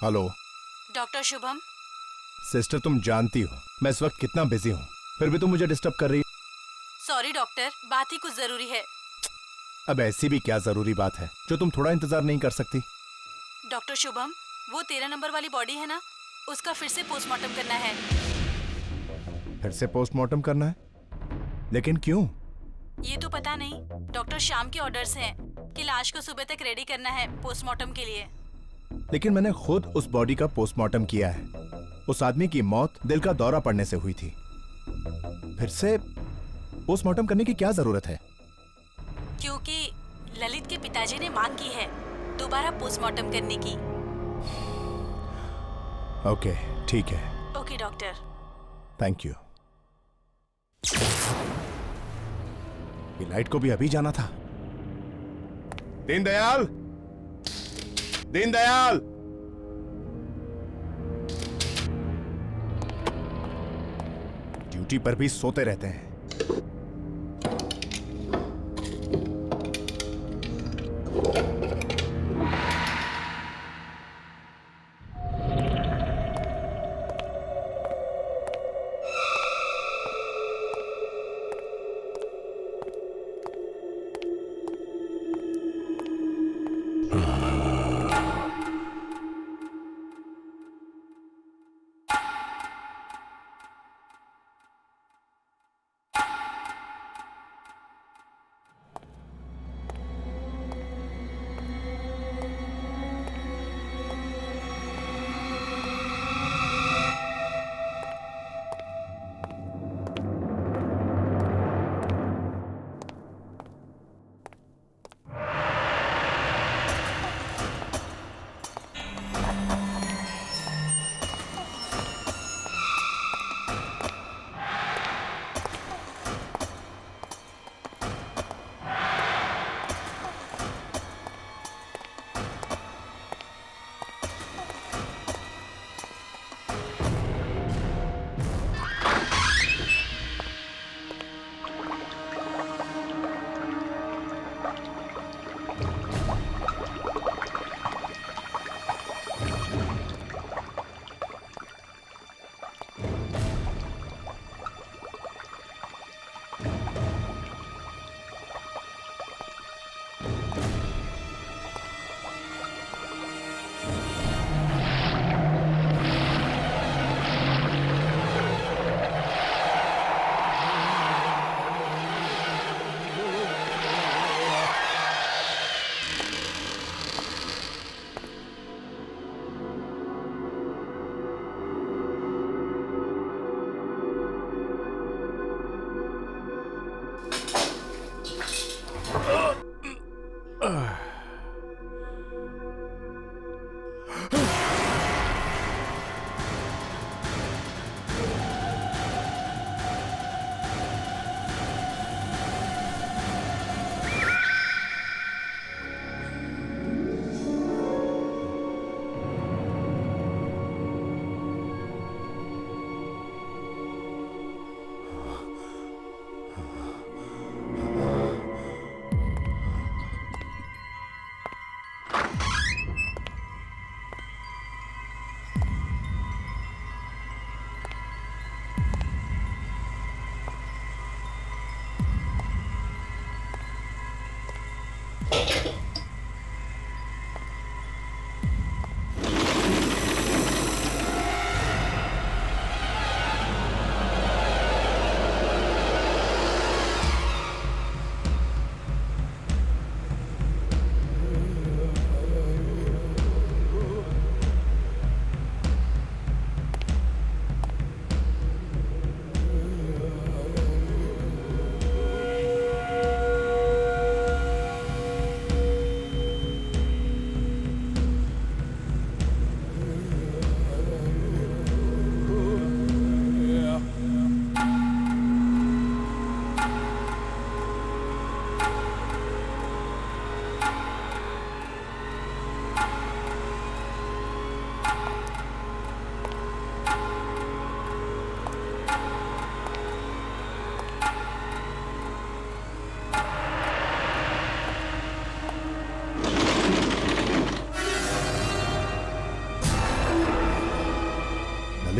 Hello doctor Shubham. Sister, तुम जानती हो मैं इस वक्त कितना बिजी हूँ, फिर भी तुम मुझे डिस्टर्ब कर रही। सॉरी डॉक्टर, बात ही कुछ जरूरी है। अब ऐसी भी क्या जरूरी बात है जो तुम थोड़ा इंतजार नहीं कर सकती? डॉक्टर शुभम, वो 13 नंबर वाली बॉडी है ना, उसका फिर से पोस्टमार्टम करना है। फिर से पोस्टमार्टम करना है? लेकिन क्यों? ये तो पता नहीं, डॉक्टर श्याम के ऑर्डर्स हैं कि लाश को सुबह तक रेडी करना है पोस्टमार्टम के लिए। लेकिन मैंने खुद उस बॉडी का पोस्टमार्टम किया है। उस आदमी की मौत दिल का दौरा पड़ने से हुई थी। फिर से पोस्टमार्टम करने की क्या जरूरत है? क्योंकि ललित के पिताजी ने मांग की है दोबारा पोस्टमार्टम करने की। ओके, ठीक है। Okay doctor. Thank you. ये लाइट को भी अभी जाना था। दीनदयाल, दीनदयाल! ड्यूटी पर भी सोते रहते हैं।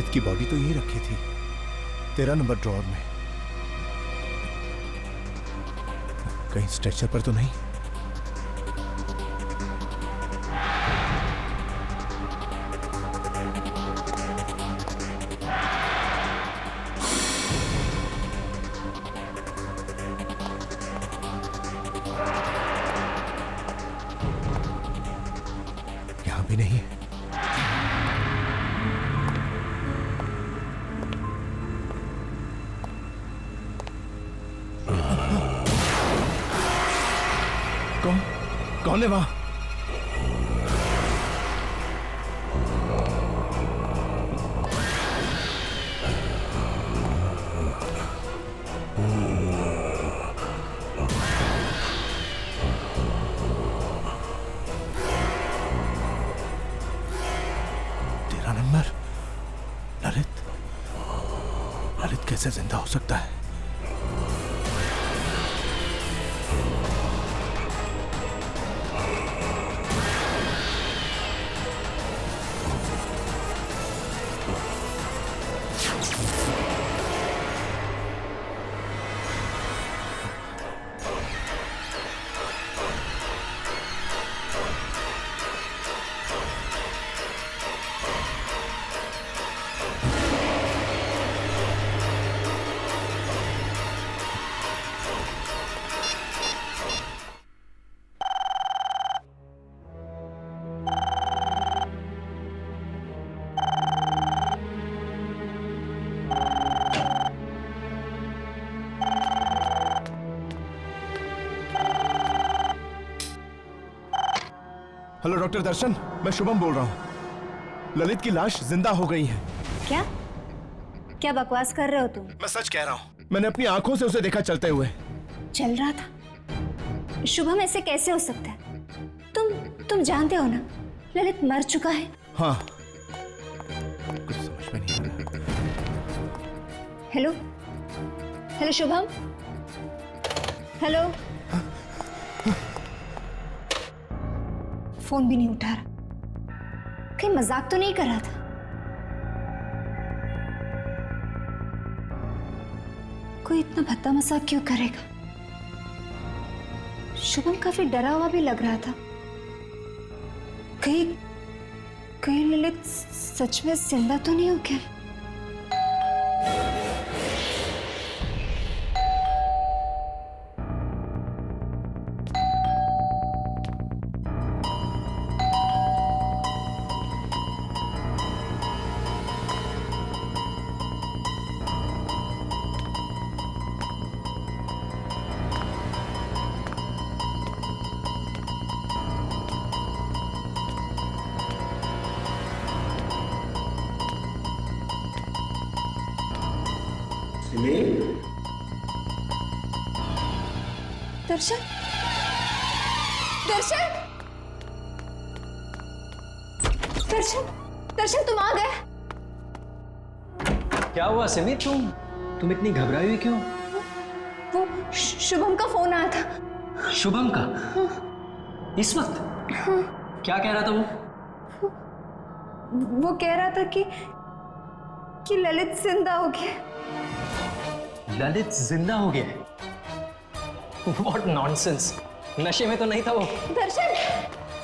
ललित की बॉडी तो यही रखी थी, 13 नंबर ड्रॉअर में। कहीं स्ट्रेचर पर तो नहीं? यहां भी नहीं है। कौन है वहां? तेरा नंबर। ललित कैसे जिंदा हो सकता है? हेलो डॉक्टर दर्शन, मैं शुभम बोल रहा हूँ। ललित की लाश जिंदा हो गई है। क्या क्या बकवास कर रहे हो तुम? मैं सच कह रहा हूँ, मैंने अपनी आंखों से उसे देखा चलते हुए। चल रहा था? शुभम, ऐसे कैसे हो सकता है? तुम जानते हो ना, ललित मर चुका है। हाँ, कुछ समझ में नहीं आ रहा। Hello hello Shubham, hello. Phone भी नहीं उठा रहा। कहीं मजाक तो नहीं कर रहा था? कोई इतना भद्दा मजाक क्यों करेगा? शुभम काफी डरा हुआ भी लग रहा था। कहीं ललित सच में जिंदा तो नहीं हो गया? दर्शन, दर्शन, दर्शन, दर्शन, तुम आ गए। क्या हुआ सिमी? तुम इतनी घबराई हुई क्यों? वो शुभम का फोन आया था। शुभम का? इस वक्त? क्या कह रहा था वो कह रहा था कि ललित जिंदा हो गया। ललित जिंदा हो गया है? What nonsense! नशे में तो नहीं था वो? दर्शन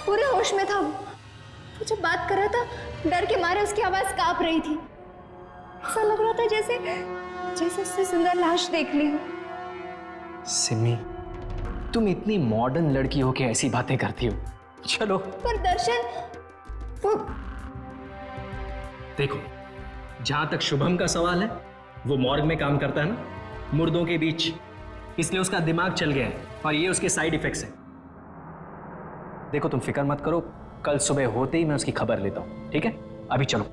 पूरे होश में था। वो जब बात कर रहा था, डर के मारे उसकी आवाज कांप रही थी। ऐसा लग रहा था जैसे उसने जिंदा लाश देख ली हो। सिमी, तुम इतनी मॉडर्न लड़की हो के ऐसी बातें करती हो। चलो। पर दर्शन, वो देखो, जहां तक शुभम का सवाल है, वो मॉर्ग में काम करता है ना, मुर्दों के बीच, इसलिए उसका दिमाग चल गया है और ये उसके साइड इफेक्ट्स हैं। देखो, तुम फिक्र मत करो, कल सुबह होते ही मैं उसकी खबर लेता हूं, ठीक है? अभी चलो।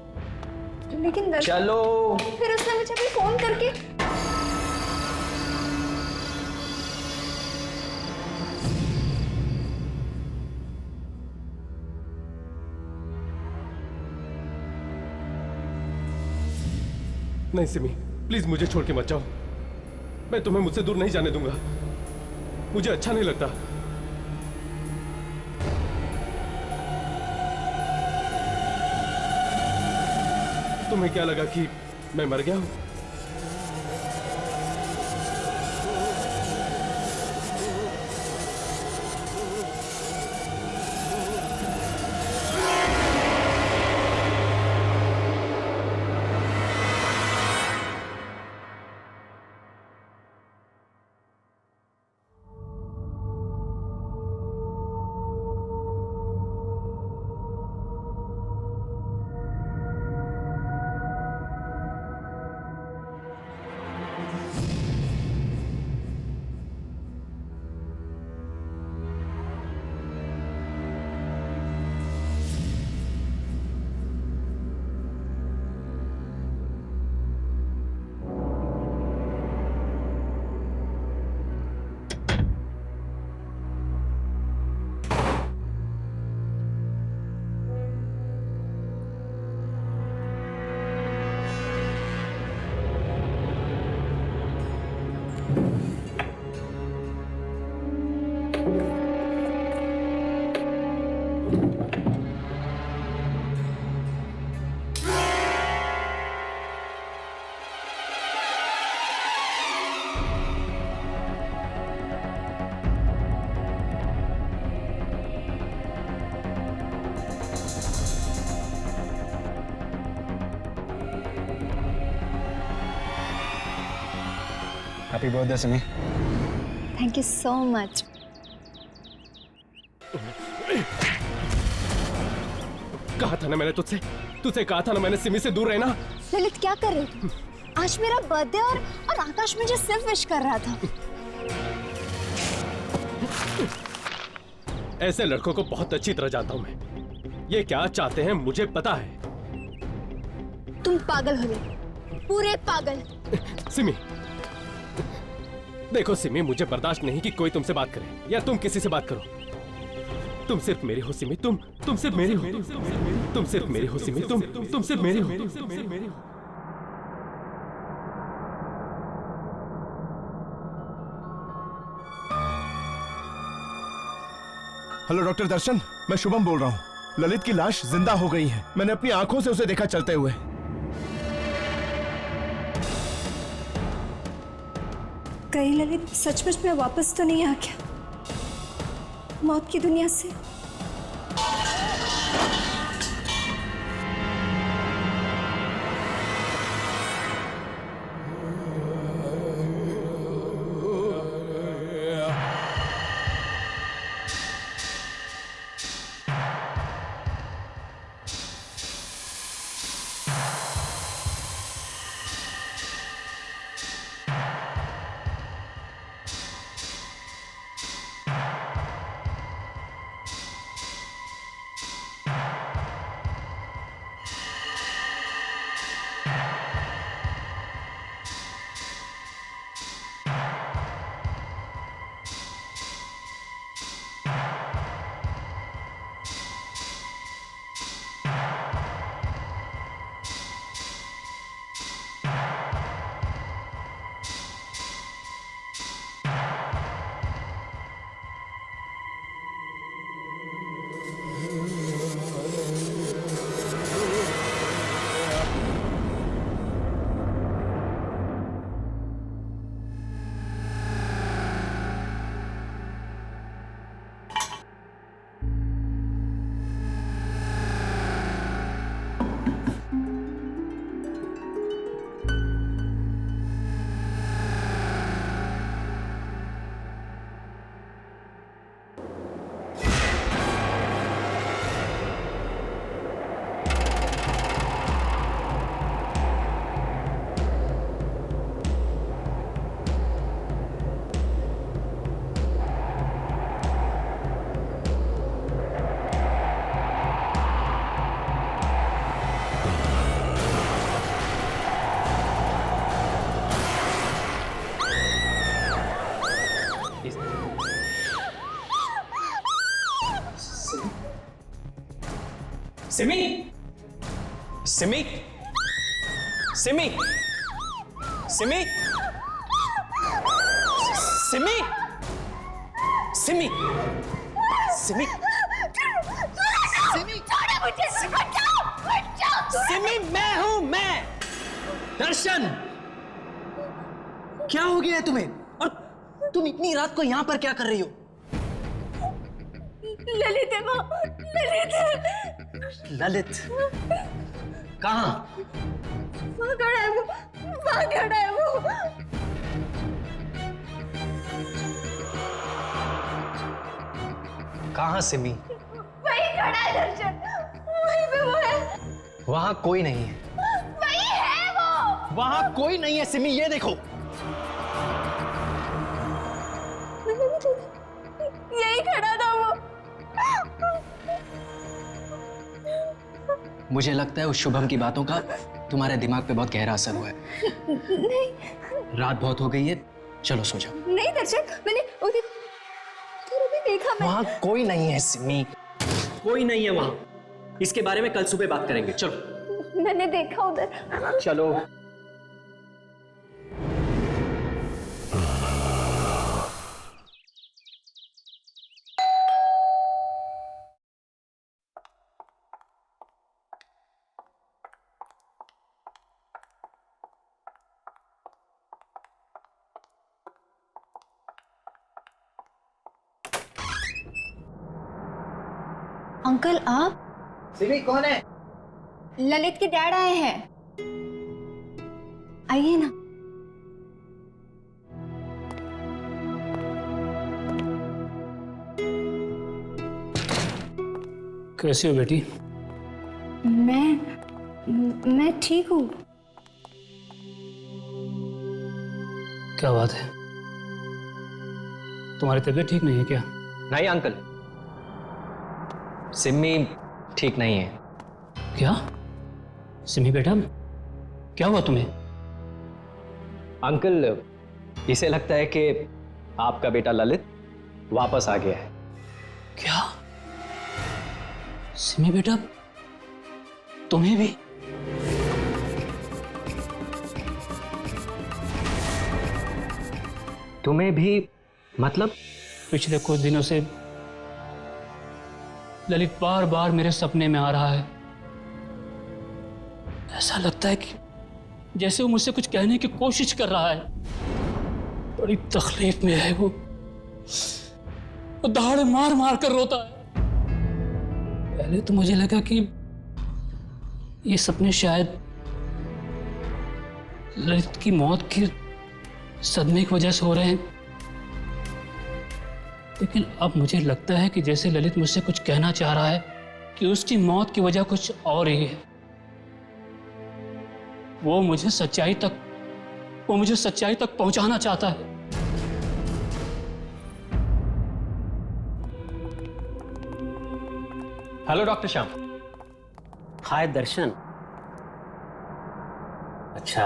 लेकिन दर्शन, चलो। फिर उसने मुझे भी फोन करके नहीं सिमी, प्लीज मुझे छोड़ के मत जाओ। मैं तुम्हें मुझसे दूर नहीं जाने दूंगा। मुझे अच्छा नहीं लगता। तुम्हें क्या लगा कि मैं मर गया हूं? Happy birthday Simi. Thank you so much. कहा था ना मैंने तुझसे कहा था ना मैंने सिमी से दूर रहना। ललित क्या कर रहे थे? आज मेरा बर्थडे और आकाश मुझे सिर्फ विश कर रहा था। ऐसे लड़कों को बहुत अच्छी तरह जानता हूं मैं। ये क्या चाहते हैं मुझे पता है। तुम पागल हो गए, पूरे पागल। सिमी, देखो सिमी, मुझे बर्दाश्त नहीं कि कोई तुमसे बात करे या तुम किसी से बात करो। तुम सिर्फ मेरी हो सिमी, तुम सिर्फ मेरी हो। तुम सिर्फ मेरी हो सिमी, तुम सिर्फ मेरी हो। हेलो डॉक्टर दर्शन, मैं शुभम बोल रहा हूँ। ललित की लाश जिंदा हो गई है। मैंने अपनी आंखों से उसे देखा चलते हुए। कहीं ललित सचमुच में वापस तो नहीं आ गया मौत की दुनिया से? सिमी, सिमी, सिमी, सिमी, सिमी, सिमी, सिमी, सिमी, सिमी, मैं हूं, मैं दर्शन। क्या हो गया है तुम्हें? और तुम इतनी रात को यहां पर क्या कर रही हो? ललित है माँ, ललित है। ललित कहाँ? वहाँ खड़ा है वो, वहाँ खड़ा है वो। कहाँ सिमी? वही खड़ा है दर्शन, वहीं पे वो है। वहां कोई नहीं है। वही है वो। वहां कोई नहीं है सिमी, ये देखो। यही खड़ा था वो। मुझे लगता है उस शुभम की बातों का तुम्हारे दिमाग पे बहुत गहरा असर हुआ है। नहीं रात बहुत हो गई है, चलो सो जाओ। नहीं दर्शन, मैंने उधर भी देखा। मैं वहां कोई नहीं है सिमी, कोई नहीं है वहां। इसके बारे में कल सुबह बात करेंगे, चलो। मैंने देखा उधर। चलो। अंकल आप? सिमी कौन है? ललित के डैड आए हैं, आइए ना। कैसी हो बेटी? मैं ठीक हूँ। क्या बात है, तुम्हारी तबीयत ठीक नहीं है क्या? नहीं अंकल, सिमी ठीक नहीं है। क्या सिमी बेटा, क्या हुआ तुम्हें? अंकल, इसे लगता है कि आपका बेटा ललित वापस आ गया है। क्या सिमी बेटा, तुम्हें भी? तुम्हें भी? मतलब? पिछले कुछ दिनों से ललित बार बार मेरे सपने में आ रहा है। ऐसा लगता है कि जैसे वो मुझसे कुछ कहने की कोशिश कर रहा है। बड़ी तकलीफ में है वो दहाड़े मार मार कर रोता है। पहले तो मुझे लगा कि ये सपने शायद ललित की मौत के सदमे की वजह से हो रहे हैं, लेकिन अब मुझे लगता है कि जैसे ललित मुझसे कुछ कहना चाह रहा है कि उसकी मौत की वजह कुछ और ही है। वो मुझे सच्चाई तक पहुंचाना चाहता है। Hello doctor Shyam. Hi Darshan. अच्छा,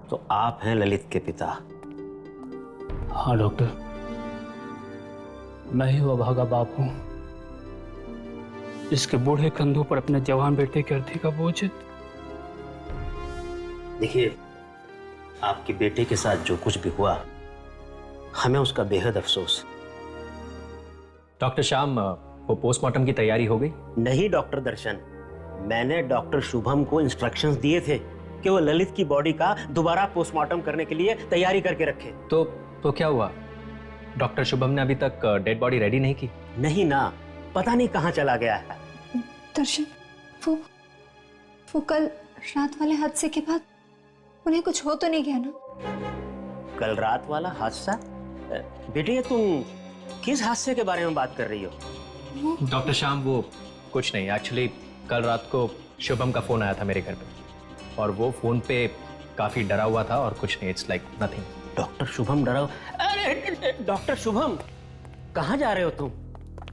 तो आप हैं ललित के पिता? हाँ डॉक्टर, मैं ही वो भागा बाप हूं जिसके बूढ़े कंधों पर अपने जवान बेटे के अर्थी का बोझ है। देखिए, आपके बेटे के साथ जो कुछ भी हुआ, हमें उसका बेहद अफसोस। डॉक्टर श्याम, वो पोस्टमार्टम की तैयारी हो गई? नहीं डॉक्टर दर्शन, मैंने डॉक्टर शुभम को इंस्ट्रक्शंस दिए थे कि वो ललित की बॉडी का दोबारा पोस्टमार्टम करने के लिए तैयारी करके रखे। तो क्या हुआ? डॉक्टर शुभम ने अभी तक डेड बॉडी रेडी नहीं की? नहीं ना, पता नहीं कहाँ चला गया है। दर्शन, वो कल रात वाले हादसे के बाद उन्हें कुछ हो तो नहीं गया ना? कल रात वाला हादसा? बेटे, तुम किस हादसे के बारे में बात कर रही हो? डॉक्टर श्याम, वो कुछ नहीं। एक्चुअली कल रात को शुभम का फोन आया था मेरे घर पे, और वो फोन पे काफी डरा हुआ था और कुछ नहीं। It's like nothing. Doctor Shubham डरा? अरे डॉक्टर शुभम, कहाँ जा रहे हो तुम?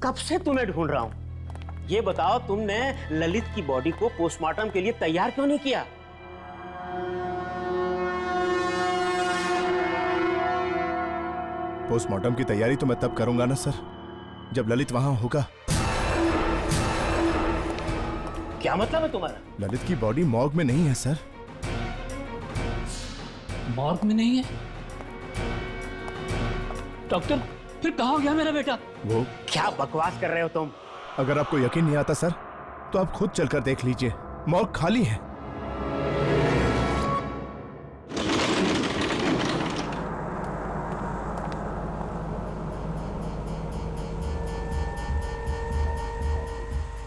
कब से तुम्हें ढूंढ रहा हूं। ये बताओ, तुमने ललित की बॉडी को पोस्टमार्टम के लिए तैयार क्यों नहीं किया? पोस्टमार्टम की तैयारी तो मैं तब करूंगा ना सर, जब ललित वहां होगा। क्या मतलब है तुम्हारा? ललित की बॉडी मॉर्ग में नहीं है सर। मॉर्ग में नहीं है? डॉक्टर, फिर कहाँ गया मेरा बेटा? वो क्या बकवास कर रहे हो तुम? अगर आपको यकीन नहीं आता सर, तो आप खुद चलकर देख लीजिए। मॉर्ग खाली है।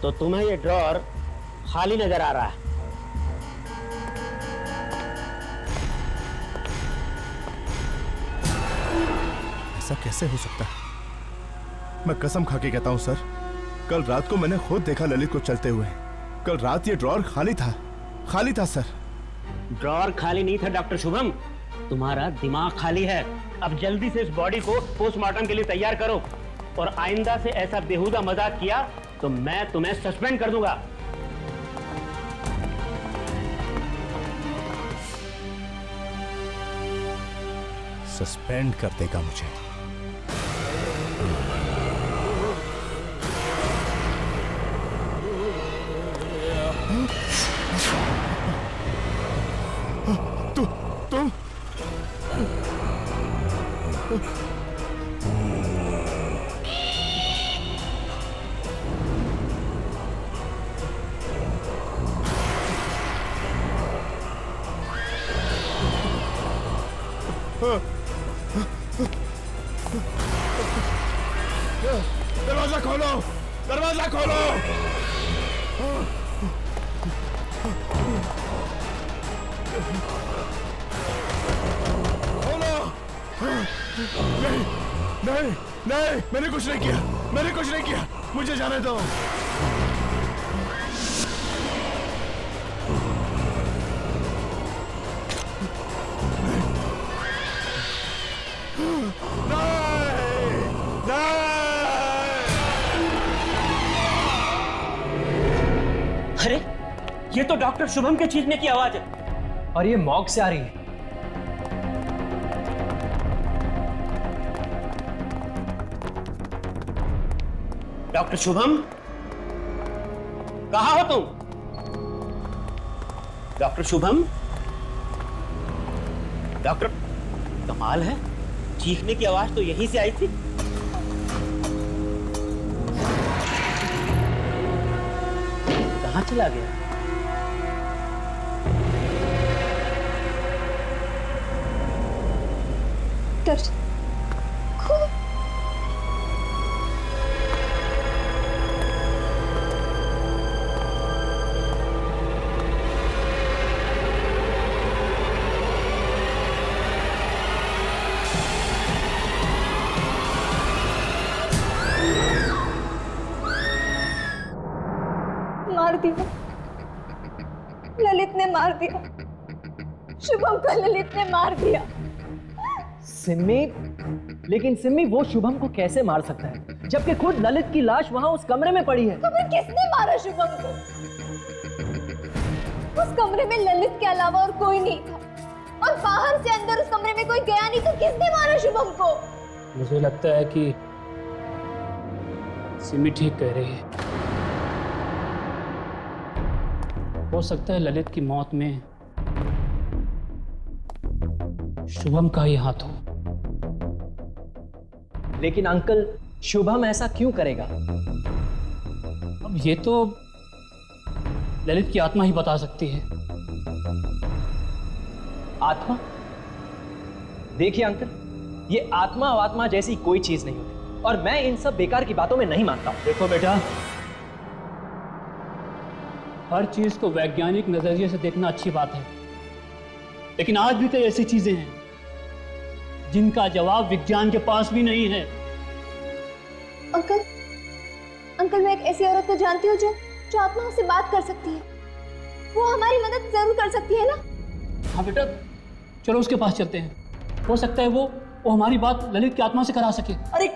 तो तुम्हें ये ड्रॉर खाली नजर आ रहा है। ऐसा कैसे हो सकता है? मैं कसम खा के कहता हूं सर, कल रात को मैंने खुद देखा ललित को चलते हुए। कल रात ये ड्रॉर खाली था सर। ड्रॉर खाली नहीं था डॉक्टर शुभम, तुम्हारा दिमाग खाली है। अब जल्दी से इस बॉडी को पोस्टमार्टम के लिए तैयार करो, और आइंदा से ऐसा बेहुदा मजाक किया तो मैं तुम्हें सस्पेंड कर दूंगा। सस्पेंड कर देगा मुझे? तुम दरवाजा खोलो, दरवाजा खोलो। खोलो। नहीं नहीं नहीं, मैंने कुछ नहीं किया, मुझे जाने दो। अरे ये तो डॉक्टर शुभम के चीखने की आवाज है, और ये मॉर्ग से आ रही है। डॉक्टर शुभम, कहाँ हो तुम? डॉक्टर शुभम, डॉक्टर, कमाल है, चीखने की आवाज तो यहीं से आई थी। कहाँ चला गया? दर्शन मार दिया, ललित ने मार दिया, शुभम को ललित ने मार दिया। सिम्मी, लेकिन सिम्मी वो शुभम को कैसे मार सकता है जबकि खुद ललित की लाश वहां उस कमरे में पड़ी है? तो फिर किसने मारा शुभम को? उस कमरे में ललित के अलावा और कोई नहीं था, और बाहर से अंदर उस कमरे में कोई गया नहीं, तो किसने मारा शुभम को? मुझे लगता है कि सिमी ठीक कह रही है। हो सकता है ललित की मौत में शुभम का ही हाथ हो। लेकिन अंकल, शुभम ऐसा क्यों करेगा? अब ये तो ललित की आत्मा ही बता सकती है। आत्मा? देखिए अंकल, ये आत्मा जैसी कोई चीज नहीं होती, और मैं इन सब बेकार की बातों में नहीं मानता हूं। देखो बेटा, हर चीज को वैज्ञानिक नजरिए से देखना अच्छी बात है, लेकिन आज भी कई ऐसी चीजें हैं जिनका जवाब विज्ञान के पास भी नहीं है। अंकल, अंकल मैं एक ऐसी औरत को जानती हूँ जो आत्माओं से बात कर सकती है। वो हमारी मदद जरूर कर सकती है ना? हाँ बेटा, चलो उसके पास चलते हैं। हो सकता है वो हमारी बात ललित की आत्मा से करा सके। अरे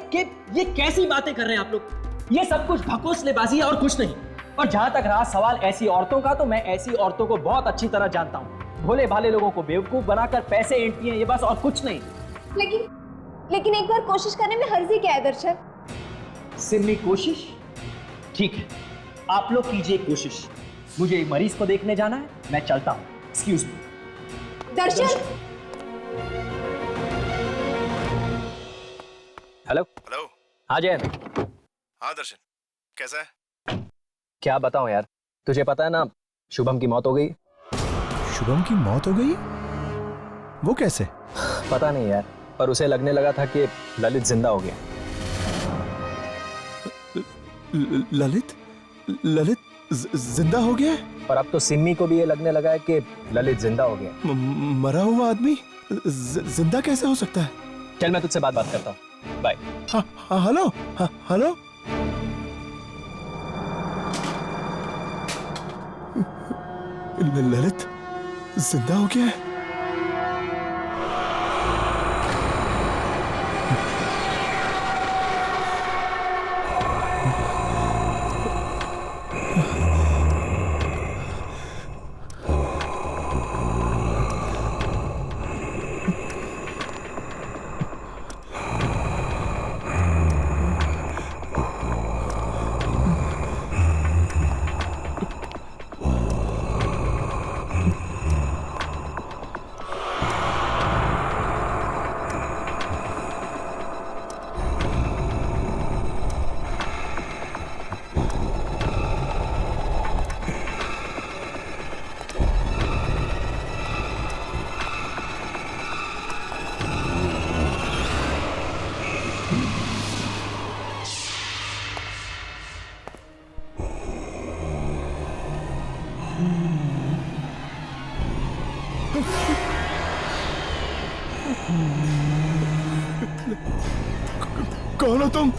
ये कैसी बातें कर रहे हैं आप लोग? ये सब कुछ भकोसलेबाजी है और कुछ नहीं। और जहां तक रहा सवाल ऐसी औरतों का, तो मैं ऐसी औरतों को बहुत अच्छी तरह जानता हूँ। भोले भाले लोगों को बेवकूफ बनाकर पैसे ऐंठती हैं, ये बस, और कुछ नहीं। लेकिन एक बार कोशिश करने में हर्जी क्या है दर्शन? सिम्मी, कोशिश ठीक है, आप लोग कीजिए कोशिश। मुझे मरीज को देखने जाना है, मैं चलता हूँ। Excuse me. Darshan, hello. Hello. हाँ जैन। हाँ दर्शन, कैसा है? क्या बताऊं यार, तुझे पता है ना, शुभम की मौत हो गई। शुभम की मौत हो गई? वो कैसे? पता नहीं यार, पर उसे लगने लगा था कि ललित जिंदा हो गया। ललित? ललित जिंदा हो गया? और अब तो सिम्मी को भी ये लगने लगा है कि ललित जिंदा हो गया। मरा हुआ आदमी जिंदा कैसे हो सकता है? चल मैं तुझसे बात करता हूँ। बाय। हाँ हेलो। हाँ हेलो। ललित जिंदा हो गया है? कौन हो तुम?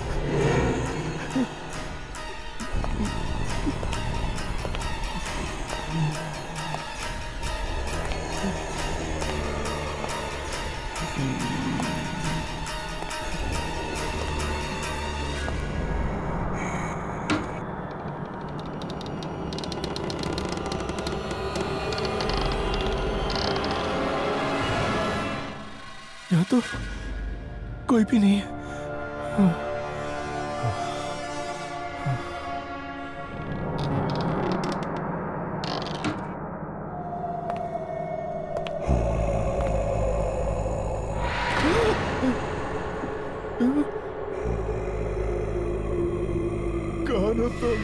यहाँ तो कोई भी नहीं है। कौन हो तुम?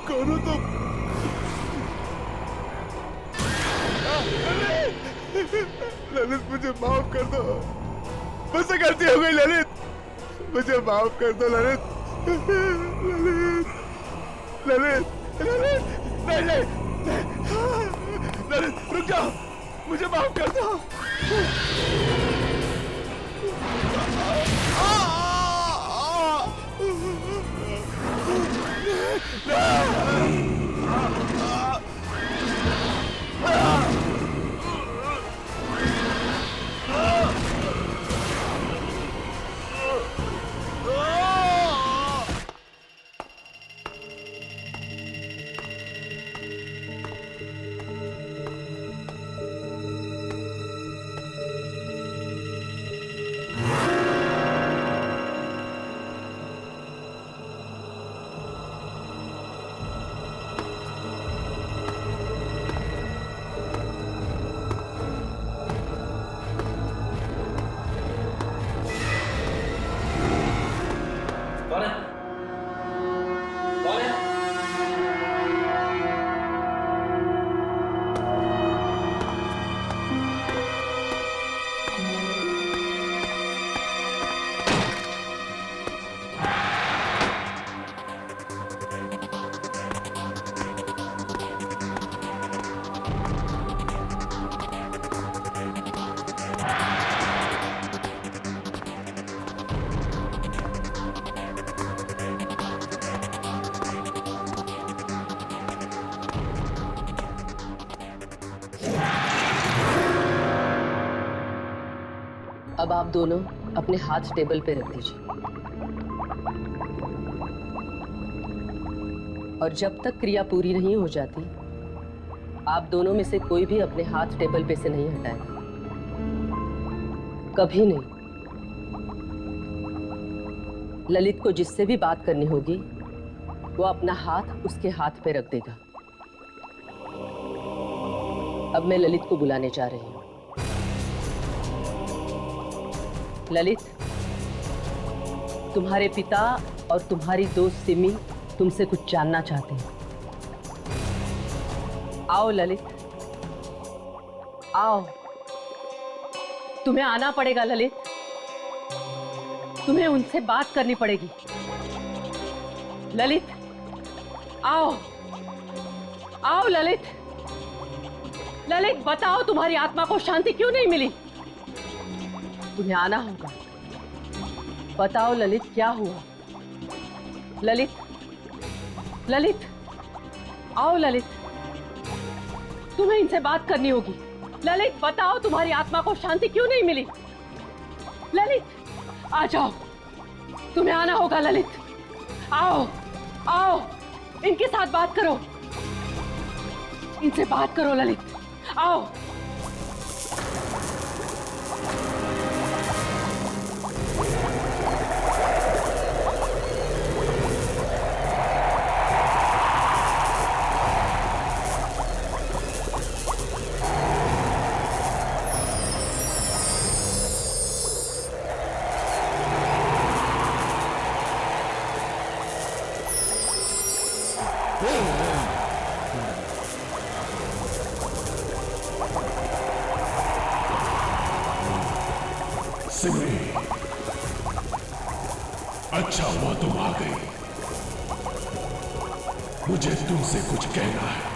कौन हो तुम? ललित मुझे माफ कर दो, मुझसे गलती हो गई ललित, मुझे माफ कर दो ललित। ललित ललित ललित नहीं नहीं ललित रुक जाओ, मुझे माफ कर दो। कौन है? कौन है? अब आप दोनों अपने हाथ टेबल पे रख दीजिए और जब तक क्रिया पूरी नहीं हो जाती आप दोनों में से कोई भी अपने हाथ टेबल पे से नहीं हटाएगा, कभी नहीं। ललित को जिससे भी बात करनी होगी वो अपना हाथ उसके हाथ पे रख देगा अब मैं ललित को बुलाने जा रही हूँ। ललित, तुम्हारे पिता और तुम्हारी दोस्त सिमी तुमसे कुछ जानना चाहते हैं। आओ ललित, आओ। तुम्हें आना पड़ेगा ललित, तुम्हें उनसे बात करनी पड़ेगी। ललित, आओ, आओ ललित। ललित, बताओ तुम्हारी आत्मा को शांति क्यों नहीं मिली? तुम्हें आना होगा। बताओ ललित, क्या हुआ? ललित, ललित, आओ ललित, तुम्हें इनसे बात करनी होगी। ललित, बताओ तुम्हारी आत्मा को शांति क्यों नहीं मिली? ललित, आ जाओ, तुम्हें आना होगा। ललित, आओ, आओ, इनके साथ बात करो, इनसे बात करो। ललित, आओ। सिमरी, अच्छा हुआ तुम आ गई। मुझे तुमसे कुछ कहना है।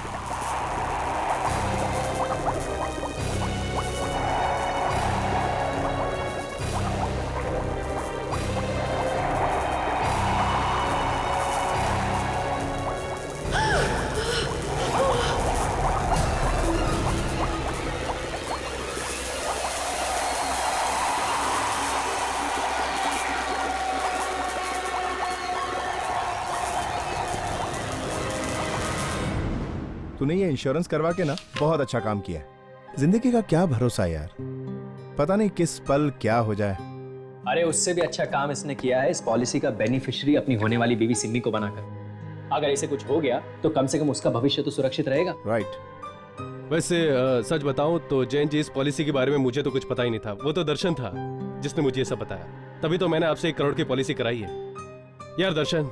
तूने ये इंश्योरेंस करवा के ना बहुत अच्छा काम किया है। जिंदगी का क्या भरोसा यार, पता नहीं किस पल क्या हो जाए। अरे उससे भी अच्छा काम इसने किया है, इस पॉलिसी का बेनिफिशियरी अपनी होने वाली बीवी सिमी को बनाकर। अगर इसे कुछ हो गया तो कम से कम उसका भविष्य तो सुरक्षित रहेगा। राइट। वैसे सच बताऊं तो जैन जी, इस पॉलिसी के बारे में मुझे तो कुछ पता ही नहीं था। वो तो दर्शन था जिसने मुझे ये सब बताया, तभी तो मैंने आपसे 1 करोड़ की पॉलिसी कराई है। यार Darshan,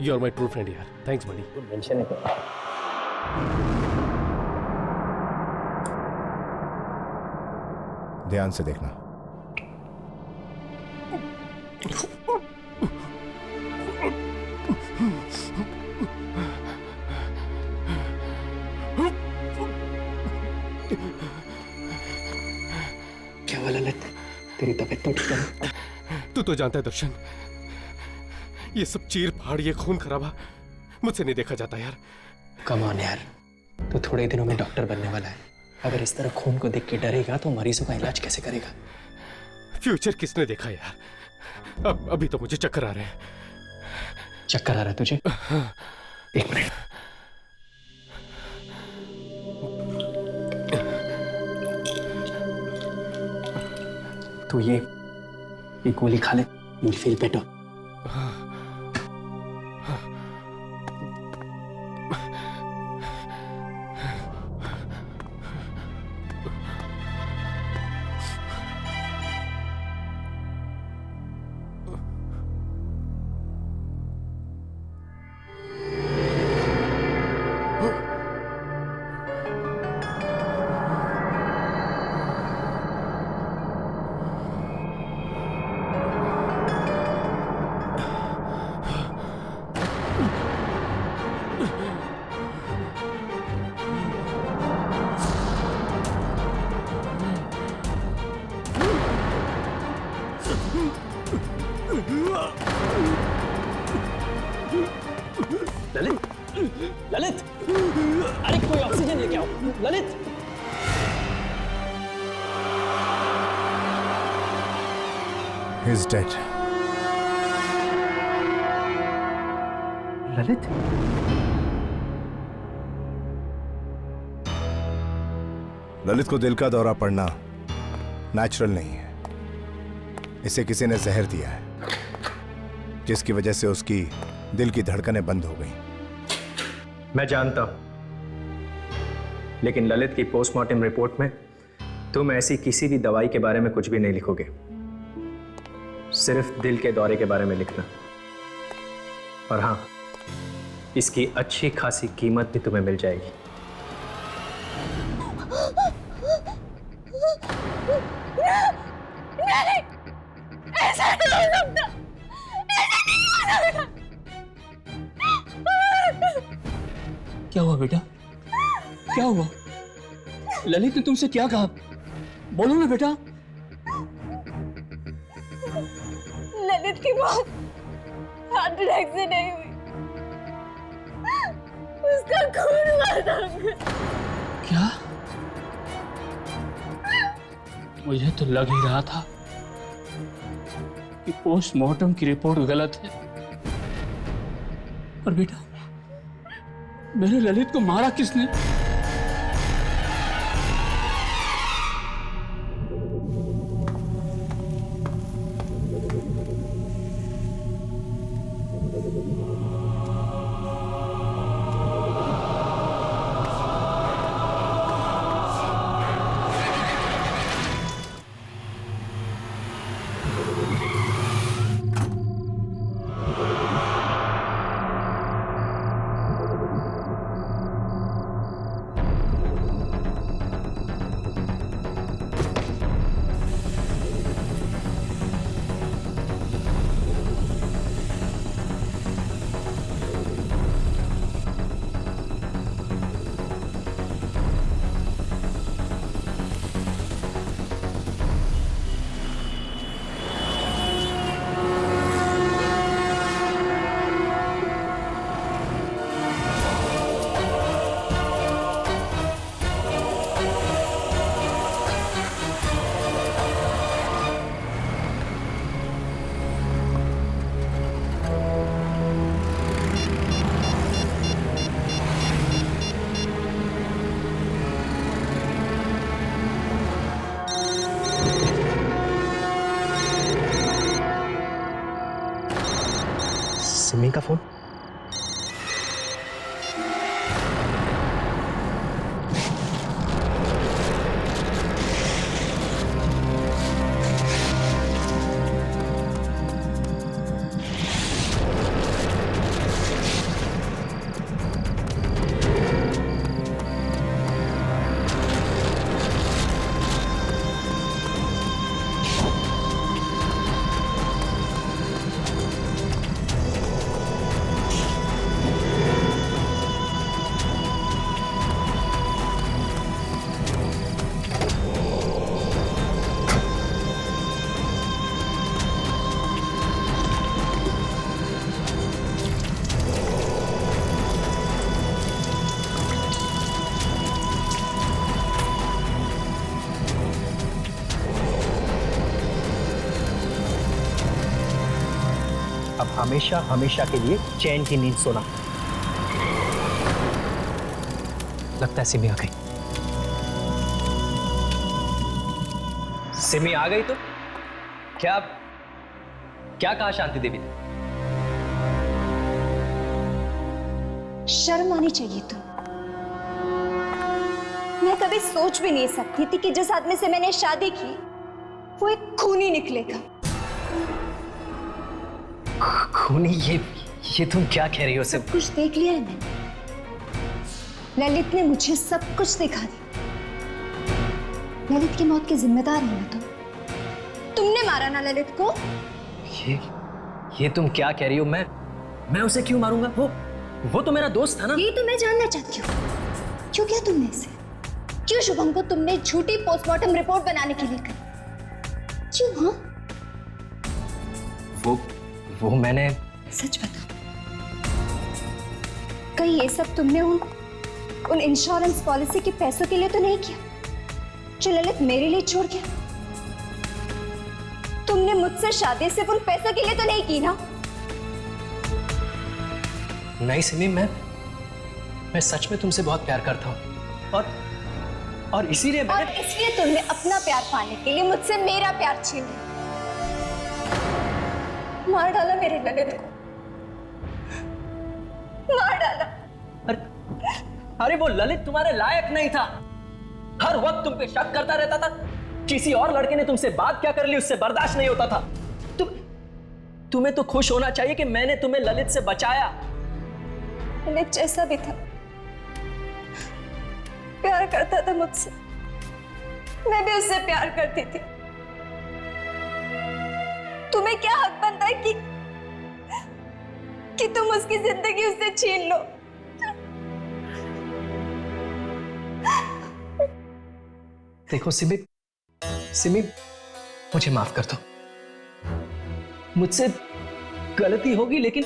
you are my true friend यार। थैंक्स बड़ी। मेंशन है। ध्यान से देखना। क्या हुआ ललित, तेरी तबीयत तो ठीक है? तू तो जानता है दर्शन, ये सब चीर फाड़, ये खून खराबा मुझसे नहीं देखा जाता यार। कम ऑन यार, तो थोड़े दिनों में डॉक्टर बनने वाला है। अगर इस तरह खून को देख के डरेगा तो मरीजों का इलाज कैसे करेगा? फ्यूचर किसने देखा यार? अभी तो मुझे चक्कर आ रहे हैं। चक्कर आ रहा है तुझे? 1 मिनट। तो ये गोली खा ले, you'll feel better. Lalit, Lalit, अरे कोई ऑक्सीजन लेके आओ। Lalit, He's dead. ललित, ललित को दिल का दौरा पड़ना नेचुरल नहीं है। इसे किसी ने जहर दिया है, जिसकी वजह से उसकी दिल की धड़कनें बंद हो गई। मैं जानता हूं लेकिन ललित की पोस्टमार्टम रिपोर्ट में तुम ऐसी किसी भी दवाई के बारे में कुछ भी नहीं लिखोगे, सिर्फ दिल के दौरे के बारे में लिखना। और हाँ, इसकी अच्छी खासी कीमत भी तुम्हें मिल जाएगी। नहीं, ऐसा नहीं हो सकता, ऐसा नहीं हो सकता। क्या हुआ बेटा, क्या हुआ? ललित ने तुमसे क्या कहा? बोलो ना बेटा। ललित की मौत हार्ट अटैक से नहीं हुई, उसका खून हुआ था। क्या? मुझे तो लग ही रहा था कि पोस्टमार्टम की रिपोर्ट गलत है। पर बेटा, मेरे ललित को मारा किसने? सिमी का फोन। अब हमेशा हमेशा के लिए चैन की नींद सोना। लगता है सिमी आ गई। सिमी आ गई तो क्या क्या कहा शांति देवी ने? शर्म आनी चाहिए तुम। मैं कभी सोच भी नहीं सकती थी कि जिस आदमी से मैंने शादी की वो एक खूनी निकलेगा। खूनी? ये तुम क्या कह रही हो? सब कुछ देख लिया है मैंने। ललित ने मुझे सब कुछ दिखा दिया। ललित की मौत के जिम्मेदार हो ना तुम। तुमने मारा ना ललित को। ये तुम क्या कह रही हो? मैं उसे क्यों मारूंगा? वो तो मेरा दोस्त था ना। ये तो मैं जानना चाहती हूँ, क्यों किया तुमने इसे? क्यों शुभम को तुमने झूठी पोस्टमार्टम रिपोर्ट बनाने के लिए कही? क्यों? हाँ, वो मैंने। सच बता, कहीं ये सब तुमने उन इंश्योरेंस पॉलिसी के पैसों के लिए तो नहीं किया जो ललित मेरे लिए छोड़ गया? तुमने मुझसे शादी सिर्फ उन पैसों के लिए तो नहीं की ना? नहीं सिमी, मैं सच में तुमसे बहुत प्यार करता हूँ और इसीलिए तुमने अपना प्यार पाने के लिए मुझसे मेरा प्यार छीन लिया। मार डाला मेरे ललित को, मार डाला। अरे वो ललित तुम्हारे लायक नहीं था, हर वक्त तुम पे शक करता रहता था। किसी और लड़के ने तुमसे बात क्या कर ली उससे बर्दाश्त नहीं होता था। तुम्हें तो खुश होना चाहिए कि मैंने तुम्हें ललित से बचाया। ललित जैसा भी था, प्यार करता था मुझसे, मैं भी उससे प्यार करती थी। तुम्हें क्या हक बनता है कि तुम उसकी जिंदगी उससे छीन लो? देखो सिमी, मुझे माफ कर दो। मुझसे गलती होगी, लेकिन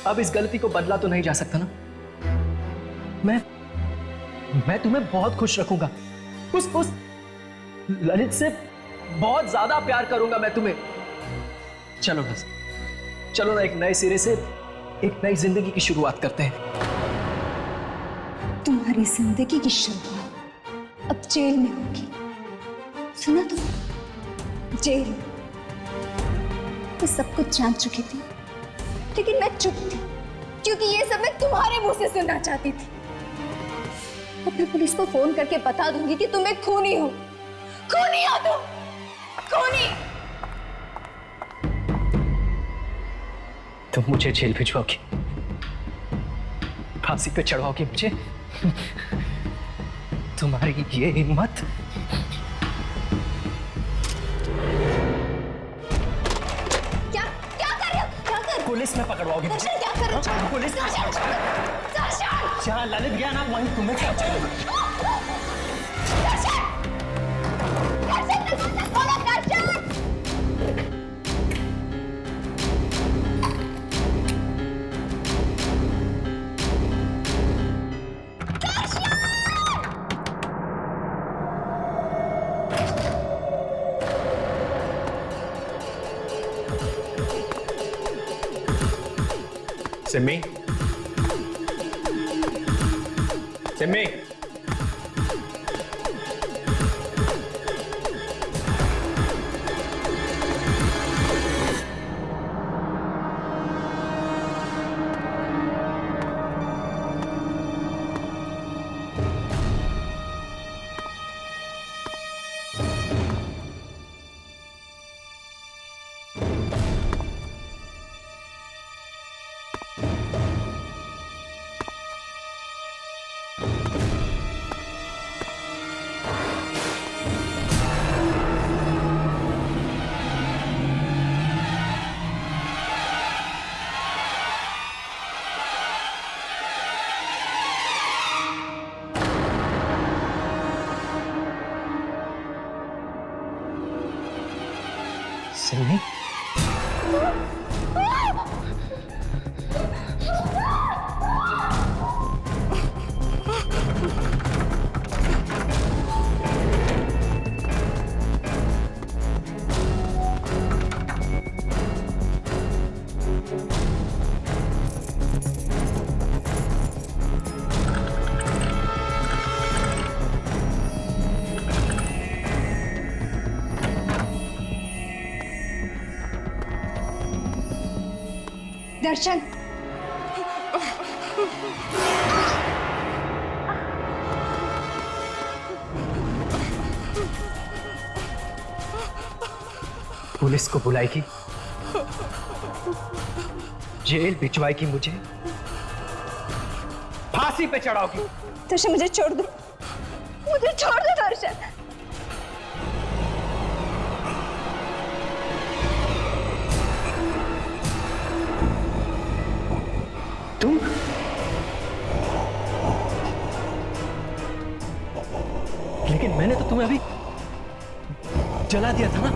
अब इस गलती को बदला तो नहीं जा सकता ना। मैं तुम्हें बहुत खुश रखूंगा। उस ललित से बहुत ज्यादा प्यार करूंगा मैं तुम्हें। चलो बस, चलो ना, एक नए सिरे से एक नई जिंदगी की शुरुआत करते हैं। तुम्हारी जिंदगी की शुरुआत अब जेल में होगी, सुना तुम? जेल। मैं सब कुछ जान चुकी थी, लेकिन मैं चुप थी क्योंकि ये सब मैं तुम्हारे मुंह से सुनना चाहती थी। अब मैं पुलिस को फोन करके बता दूंगी कि तुम एक खूनी हो। खूनी हो तुम, खूनी। तुम मुझे जेल भिजवाओगी, फांसी पे चढ़वाओगी मुझे? तुम्हारी ये हिम्मत? क्या कर रहे हो? क्या कर? पुलिस में पकड़वाओगी मुझे? दर्शन क्या कर रहे हो? पुलिस में? दर्शन! जहाँ ललित गया ना वहीं तुम्हें क्या चाहिए? दर्शन! दर्शन! दरवाजा खोलो, दर्शन! सिमी, सिमी, सिमी, दर्शन! पुलिस को बुलाएगी, जेल भिजवाएगी मुझे, फांसी पे चढ़ाओगी। दर्शन मुझे छोड़ दो, मुझे छोड़ दो दर्शन। तुम? लेकिन मैंने तो तुम्हें अभी जला दिया था ना।